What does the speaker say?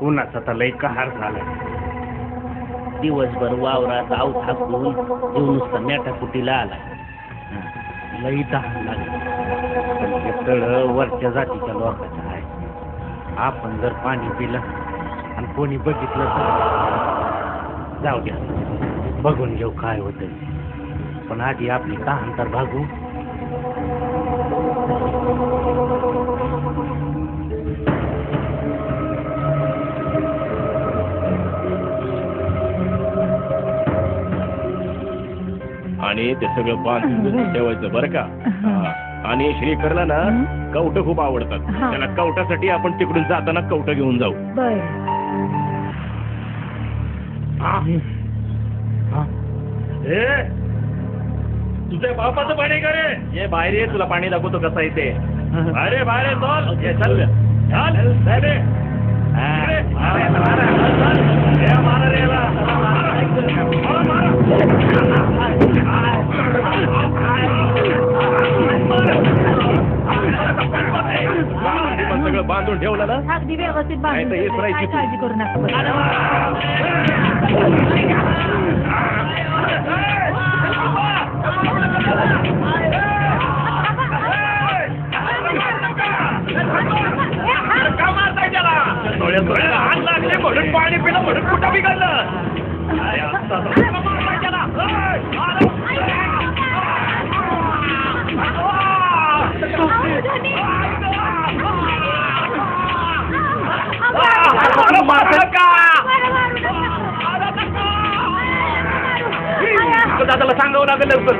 उन्हाचा तर लय कहार झाला. दिवसभर वावरात आऊत हाकून जीव नुसता मेटाकुटीला आला. लई तहान लागली. पण हे तळ वरच्या जातीच्या लोकांचं आहे. आपण जर पाणी पिलं आणि कोणी बघितलं तर जाऊ द्या, बघून घेऊ काय होतं. पण आधी आपली तहान तर भागू. आणि ते सगळं बांधून ठेवायचं बरं का. आणि श्रीकरला ना कवट खूप आवडतात. त्याला कवटासाठी आपण तिकडून जाताना कवट घेऊन जाऊ. तुझ्या बापाचं पाणी का रे? ये बाहेर ये, तुला पाणी दाखवतो कसं येते. अरे बाहेर चल. ये चल सगळं बांधून ठेवलं ना. अगदी व्यवस्थित नाही तर बांधून येत राहायची काय तू. काळजी करू नका. का मारताय त्याला? डोळ्याला हात लागले म्हणून पाणी पिणं म्हणून कुठं बिघडलं? मारताय त्याला. दादाला सांगावं लागेल लवकर.